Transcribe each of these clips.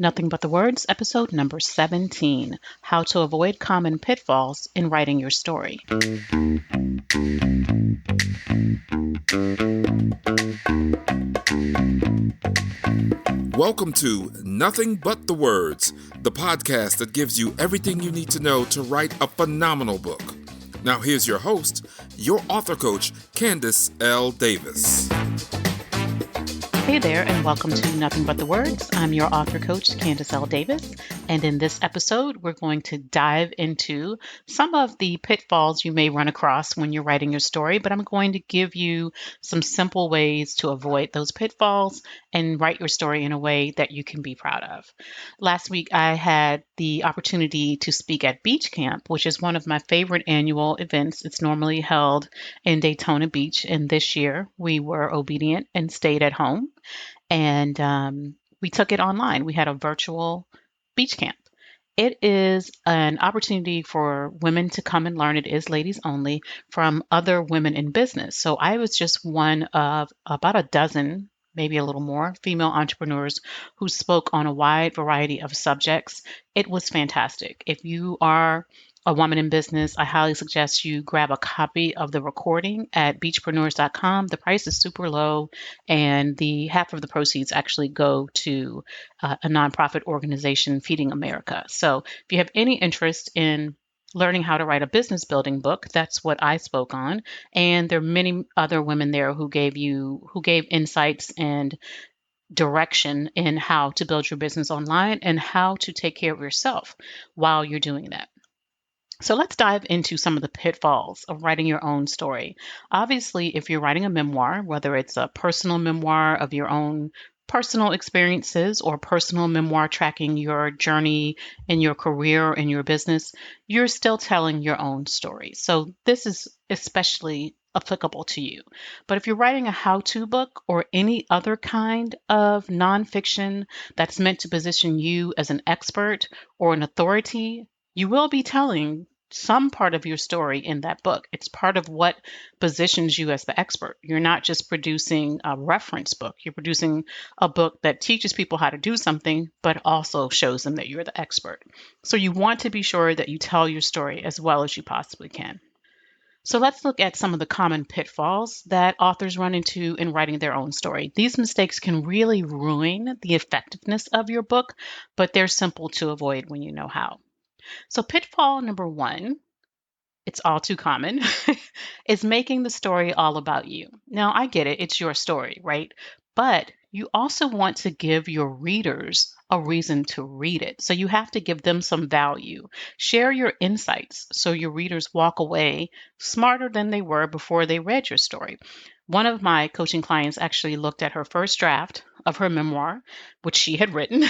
Nothing But the Words, episode number 17, How to Avoid Common Pitfalls in Writing Your Story. Welcome to Nothing But the Words, the podcast that gives you everything you need to know to write a phenomenal book. Now here's your host, your author coach, Candace L. Davis. Hey there, and welcome to Nothing But the Words. I'm your author coach, Candace L. Davis, and in this episode, we're going to dive into some of the pitfalls you may run across when you're writing your story, but I'm going to give you some simple ways to avoid those pitfalls and write your story in a way that you can be proud of. Last week, I had the opportunity to speak at Beach Camp, which is one of my favorite annual events. It's normally held in Daytona Beach, and this year we were obedient and stayed at home. And we took it online. We had a virtual beach camp. It is an opportunity for women to come and learn. It is ladies only from other women in business. So I was just one of about a dozen, maybe a little more, female entrepreneurs who spoke on a wide variety of subjects. It was fantastic. If you are a woman in business, I highly suggest you grab a copy of the recording at beachpreneurs.com. The price is super low, and the half of the proceeds actually go to a nonprofit organization, Feeding America. So if you have any interest in learning how to write a business building book, that's what I spoke on. And there are many other women there who gave insights and direction in how to build your business online and how to take care of yourself while you're doing that. So let's dive into some of the pitfalls of writing your own story. Obviously, if you're writing a memoir, whether it's a personal memoir of your own personal experiences or personal memoir tracking your journey in your career or in your business, you're still telling your own story. So this is especially applicable to you. But if you're writing a how-to book or any other kind of nonfiction that's meant to position you as an expert or an authority, you will be telling some part of your story in that book. It's part of what positions you as the expert. You're not just producing a reference book. You're producing a book that teaches people how to do something, but also shows them that you're the expert. So you want to be sure that you tell your story as well as you possibly can. So let's look at some of the common pitfalls that authors run into in writing their own story. These mistakes can really ruin the effectiveness of your book, but they're simple to avoid when you know how. So pitfall number one, it's all too common, is making the story all about you. Now, I get it. It's your story, right? But you also want to give your readers a reason to read it. So you have to give them some value. Share your insights so your readers walk away smarter than they were before they read your story. One of my coaching clients actually looked at her first draft of her memoir, which she had written,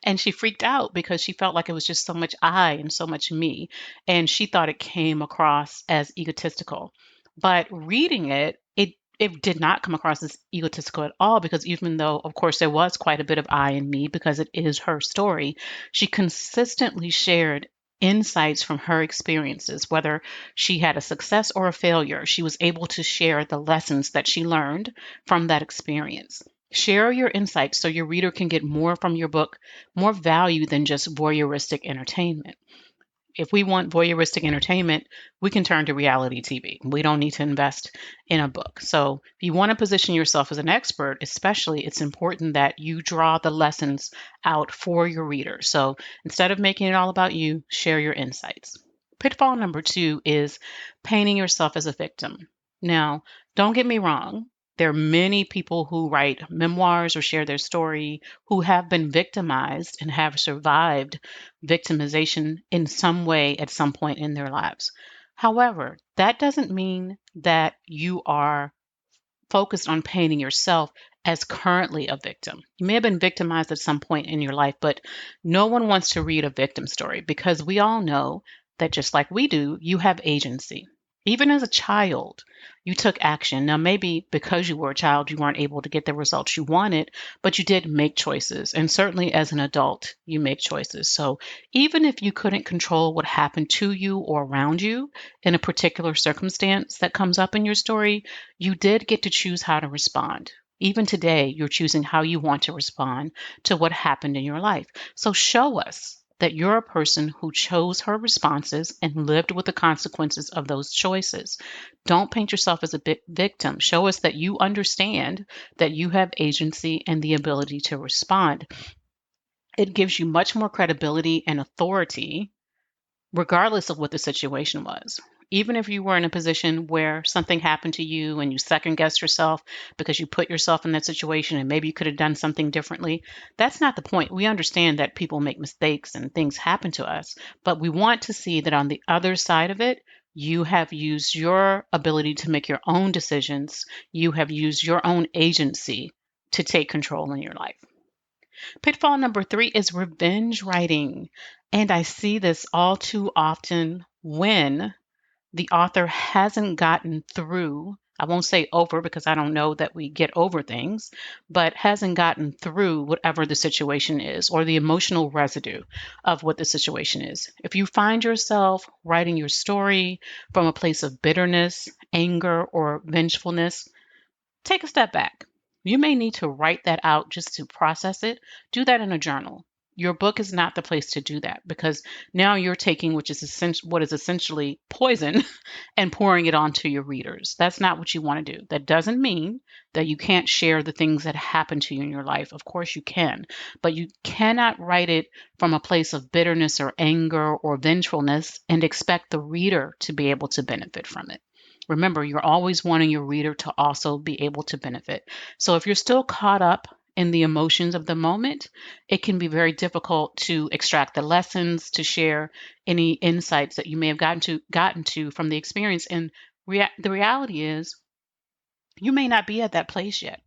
and she freaked out because she felt like it was just so much I and so much me. And she thought it came across as egotistical. But reading it did not come across as egotistical at all, because even though, of course, there was quite a bit of I and me because it is her story, she consistently shared insights from her experiences, whether she had a success or a failure. She was able to share the lessons that she learned from that experience. Share your insights so your reader can get more from your book, more value than just voyeuristic entertainment. If we want voyeuristic entertainment, we can turn to reality TV. We don't need to invest in a book. So if you want to position yourself as an expert, especially, it's important that you draw the lessons out for your reader. So instead of making it all about you, share your insights. Pitfall number two is painting yourself as a victim. Now, don't get me wrong. There are many people who write memoirs or share their story who have been victimized and have survived victimization in some way at some point in their lives. However, that doesn't mean that you are focused on painting yourself as currently a victim. You may have been victimized at some point in your life, but no one wants to read a victim story because we all know that just like we do, you have agency. Even as a child, you took action. Now, maybe because you were a child, you weren't able to get the results you wanted, but you did make choices. And certainly as an adult, you make choices. So even if you couldn't control what happened to you or around you in a particular circumstance that comes up in your story, you did get to choose how to respond. Even today, you're choosing how you want to respond to what happened in your life. So show us that you're a person who chose her responses and lived with the consequences of those choices. Don't paint yourself as a victim. Show us that you understand that you have agency and the ability to respond. It gives you much more credibility and authority regardless of what the situation was. Even if you were in a position where something happened to you and you second guessed yourself because you put yourself in that situation and maybe you could have done something differently, that's not the point. We understand that people make mistakes and things happen to us, but we want to see that on the other side of it, you have used your ability to make your own decisions. You have used your own agency to take control in your life. Pitfall number 3 is revenge writing. And I see this all too often when the author hasn't gotten through. I won't say over because I don't know that we get over things, but hasn't gotten through whatever the situation is or the emotional residue of what the situation is. If you find yourself writing your story from a place of bitterness, anger, or vengefulness, take a step back. You may need to write that out just to process it. Do that in a journal. Your book is not the place to do that because now you're taking what is essentially poison and pouring it onto your readers. That's not what you want to do. That doesn't mean that you can't share the things that happen to you in your life. Of course you can, but you cannot write it from a place of bitterness or anger or vengefulness and expect the reader to be able to benefit from it. Remember, you're always wanting your reader to also be able to benefit. So if you're still caught up in the emotions of the moment, it can be very difficult to extract the lessons, to share any insights that you may have gotten to from the experience. And the reality is, you may not be at that place yet.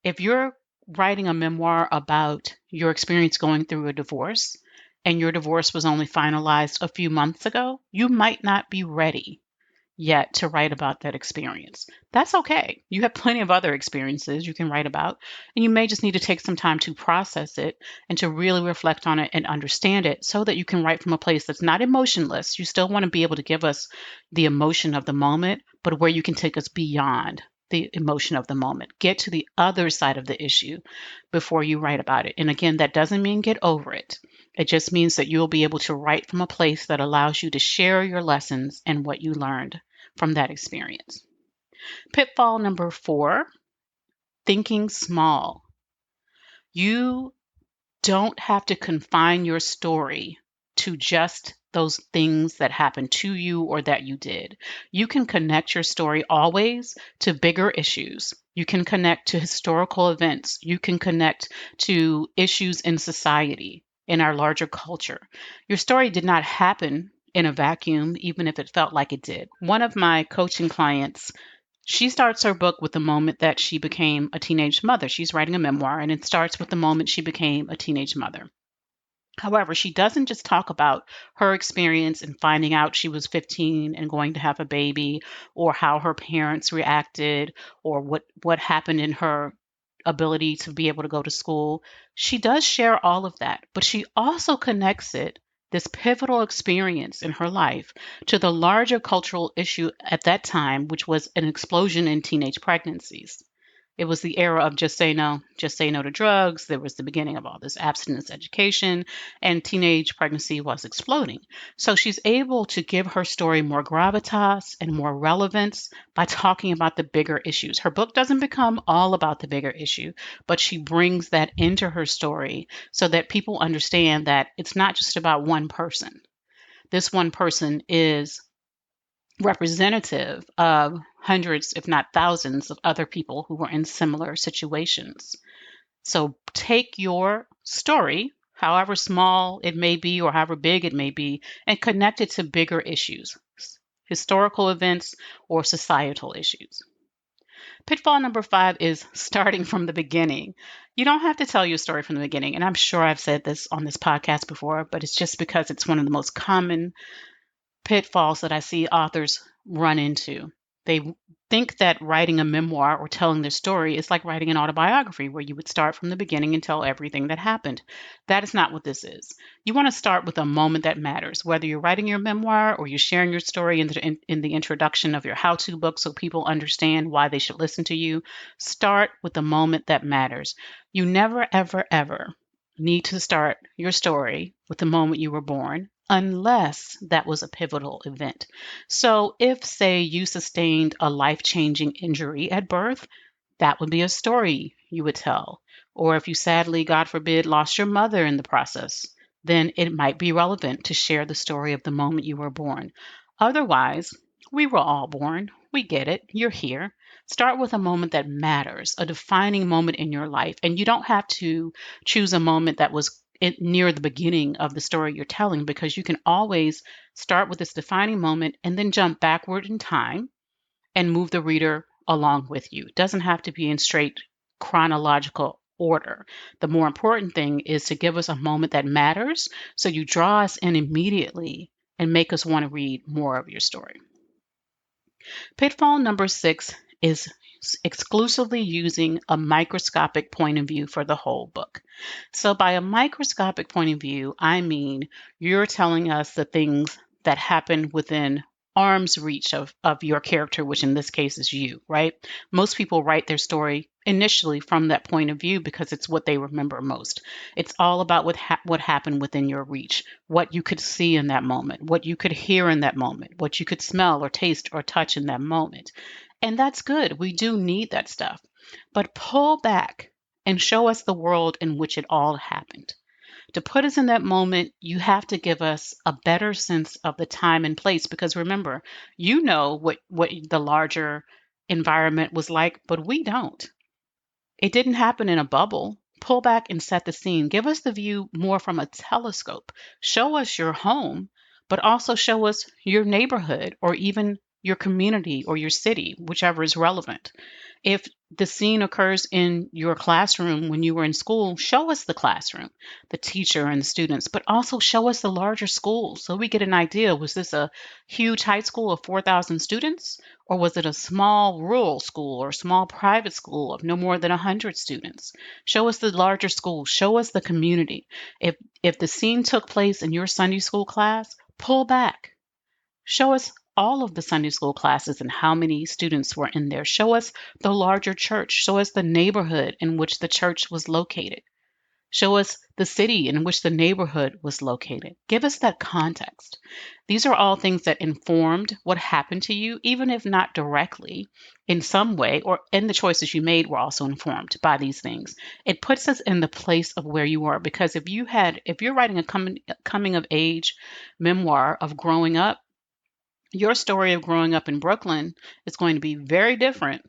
If you're writing a memoir about your experience going through a divorce, and your divorce was only finalized a few months ago, you might not be ready yet to write about that experience. That's okay. You have plenty of other experiences you can write about, and you may just need to take some time to process it and to really reflect on it and understand it so that you can write from a place that's not emotionless. You still want to be able to give us the emotion of the moment, but where you can take us beyond the emotion of the moment. Get to the other side of the issue before you write about it. And again, that doesn't mean get over it. It just means that you'll be able to write from a place that allows you to share your lessons and what you learned from that experience. Pitfall number 4, thinking small. You don't have to confine your story to just those things that happened to you or that you did. You can connect your story always to bigger issues. You can connect to historical events. You can connect to issues in society, in our larger culture. Your story did not happen in a vacuum, even if it felt like it did. One of my coaching clients, she starts her book with the moment that she became a teenage mother. She's writing a memoir, and it starts with the moment she became a teenage mother. However, she doesn't just talk about her experience in finding out she was 15 and going to have a baby, or how her parents reacted, or what happened in her ability to be able to go to school. She does share all of that, but she also connects this pivotal experience in her life, to the larger cultural issue at that time, which was an explosion in teenage pregnancies. It was the era of just say no to drugs. There was the beginning of all this abstinence education, and teenage pregnancy was exploding. So she's able to give her story more gravitas and more relevance by talking about the bigger issues. Her book doesn't become all about the bigger issue, but she brings that into her story so that people understand that it's not just about one person. This one person is representative of hundreds, if not thousands, of other people who were in similar situations. So take your story, however small it may be or however big it may be, and connect it to bigger issues, historical events or societal issues. Pitfall number 5 is starting from the beginning. You don't have to tell your story from the beginning. And I'm sure I've said this on this podcast before, but it's just because it's one of the most common pitfalls that I see authors run into. They think that writing a memoir or telling their story is like writing an autobiography where you would start from the beginning and tell everything that happened. That is not what this is. You want to start with a moment that matters, whether you're writing your memoir or you're sharing your story in the introduction of your how-to book so people understand why they should listen to you. Start with the moment that matters. You never, ever, ever need to start your story with the moment you were born unless that was a pivotal event. So, if, say, you sustained a life changing injury at birth, that would be a story you would tell. Or if you sadly, God forbid, lost your mother in the process, then it might be relevant to share the story of the moment you were born. Otherwise, we were all born. We get it. You're here. Start with a moment that matters, a defining moment in your life. And you don't have to choose a moment that was near the beginning of the story you're telling, because you can always start with this defining moment and then jump backward in time and move the reader along with you. It doesn't have to be in straight chronological order. The more important thing is to give us a moment that matters so you draw us in immediately and make us want to read more of your story. Pitfall number 6 is exclusively using a microscopic point of view for the whole book. So, by a microscopic point of view, I mean you're telling us the things that happen within arm's reach of your character, which in this case is you, right? Most people write their story initially from that point of view because it's what they remember most. It's all about what happened within your reach, what you could see in that moment, what you could hear in that moment, what you could smell or taste or touch in that moment. And that's good. We do need that stuff. But pull back and show us the world in which it all happened. To put us in that moment, you have to give us a better sense of the time and place because remember, you know what the larger environment was like, but we don't. It didn't happen in a bubble. Pull back and set the scene. Give us the view more from a telescope. Show us your home, but also show us your neighborhood or even your community or your city, whichever is relevant. If the scene occurs in your classroom when you were in school, show us the classroom, the teacher and the students, but also show us the larger school so we get an idea. Was this a huge high school of 4,000 students? Or was it a small rural school or small private school of no more than 100 students? Show us the larger school. Show us the community. If the scene took place in your Sunday school class, pull back. Show us all of the Sunday school classes and how many students were in there. Show us the larger church. Show us the neighborhood in which the church was located. Show us the city in which the neighborhood was located. Give us that context. These are all things that informed what happened to you, even if not directly in some way, or in the choices you made were also informed by these things. It puts us in the place of where you are, because if you're writing a coming of age memoir of growing up, your story of growing up in Brooklyn is going to be very different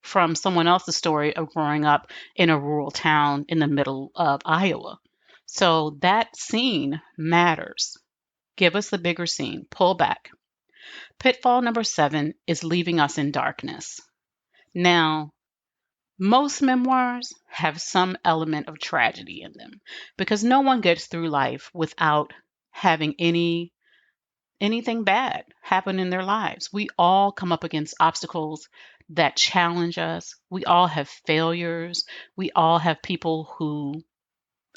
from someone else's story of growing up in a rural town in the middle of Iowa. So that scene matters. Give us the bigger scene. Pull back. Pitfall number 7 is leaving us in darkness. Now, most memoirs have some element of tragedy in them because no one gets through life without having anything bad happen in their lives. We all come up against obstacles that challenge us. We all have failures. We all have people who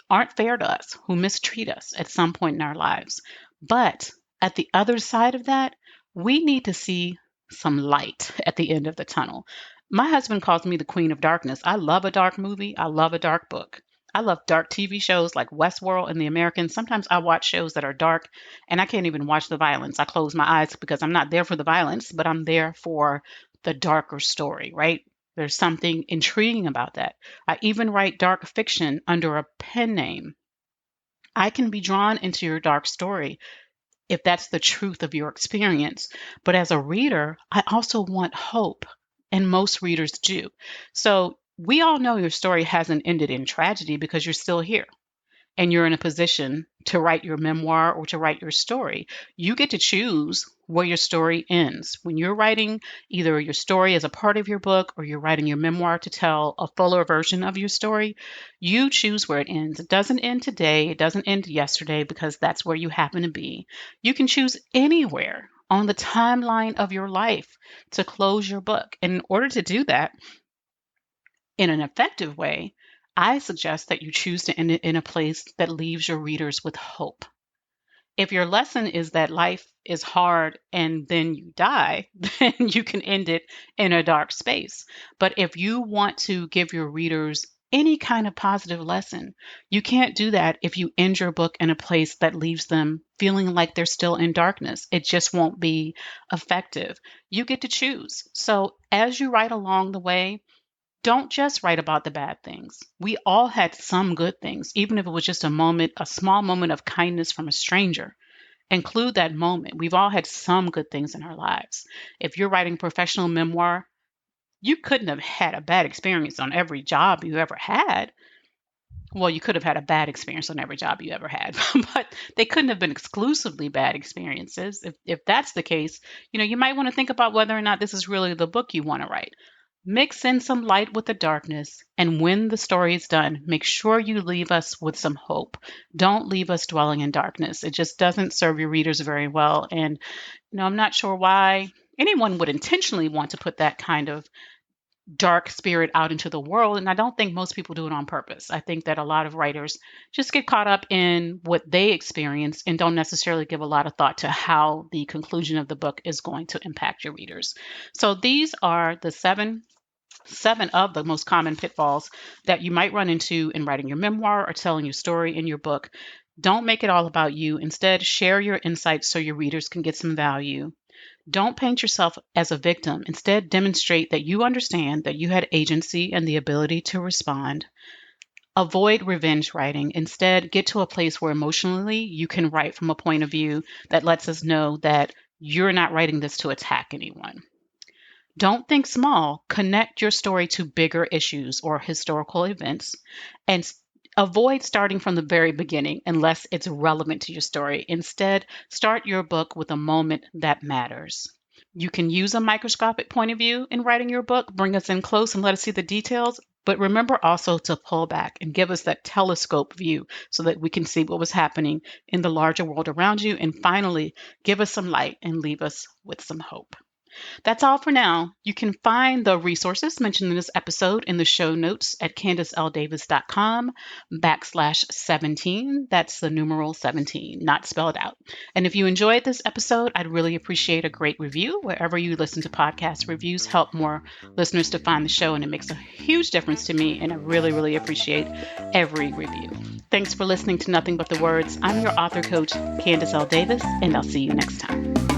aren't fair to us, who mistreat us at some point in our lives. But at the other side of that, we need to see some light at the end of the tunnel. My husband calls me the queen of darkness. I love a dark movie. I love a dark book. I love dark TV shows like Westworld and The Americans. Sometimes I watch shows that are dark and I can't even watch the violence. I close my eyes because I'm not there for the violence, but I'm there for the darker story, right? There's something intriguing about that. I even write dark fiction under a pen name. I can be drawn into your dark story if that's the truth of your experience. But as a reader, I also want hope, and most readers do. So we all know your story hasn't ended in tragedy because you're still here and you're in a position to write your memoir or to write your story. You get to choose where your story ends. When you're writing either your story as a part of your book or you're writing your memoir to tell a fuller version of your story, you choose where it ends. It doesn't end today. It doesn't end yesterday because that's where you happen to be. You can choose anywhere on the timeline of your life to close your book. And in order to do that in an effective way, I suggest that you choose to end it in a place that leaves your readers with hope. If your lesson is that life is hard and then you die, then you can end it in a dark space. But if you want to give your readers any kind of positive lesson, you can't do that if you end your book in a place that leaves them feeling like they're still in darkness. It just won't be effective. You get to choose. So as you write along the way, don't just write about the bad things. We all had some good things, even if it was just a moment, a small moment of kindness from a stranger. Include that moment. We've all had some good things in our lives. If you're writing professional memoir, you couldn't have had a bad experience on every job you ever had. Well, you could have had a bad experience on every job you ever had, but they couldn't have been exclusively bad experiences. If that's the case, you might want to think about whether or not this is really the book you want to write. Mix in some light with the darkness, and when the story is done, make sure you leave us with some hope. Don't leave us dwelling in darkness. It just doesn't serve your readers very well. And, I'm not sure why anyone would intentionally want to put that kind of dark spirit out into the world. And I don't think most people do it on purpose. I think that a lot of writers just get caught up in what they experience and don't necessarily give a lot of thought to how the conclusion of the book is going to impact your readers. So these are the seven of the most common pitfalls that you might run into in writing your memoir or telling your story in your book. Don't make it all about you. Instead, share your insights so your readers can get some value. Don't paint yourself as a victim. Instead, demonstrate that you understand that you had agency and the ability to respond. Avoid revenge writing. Instead, get to a place where emotionally you can write from a point of view that lets us know that you're not writing this to attack anyone. Don't think small. Connect your story to bigger issues or historical events, and avoid starting from the very beginning unless it's relevant to your story. Instead, start your book with a moment that matters. You can use a microscopic point of view in writing your book, bring us in close and let us see the details, but remember also to pull back and give us that telescope view so that we can see what was happening in the larger world around you. And finally, give us some light and leave us with some hope. That's all for now. You can find the resources mentioned in this episode in the show notes at CandiceLDavis.com/17. That's the numeral 17, not spelled out. And if you enjoyed this episode, I'd really appreciate a great review. Wherever you listen to podcast, reviews help more listeners to find the show, and it makes a huge difference to me, and I really, really appreciate every review. Thanks for listening to Nothing But the Words. I'm your author coach, Candice L. Davis, and I'll see you next time.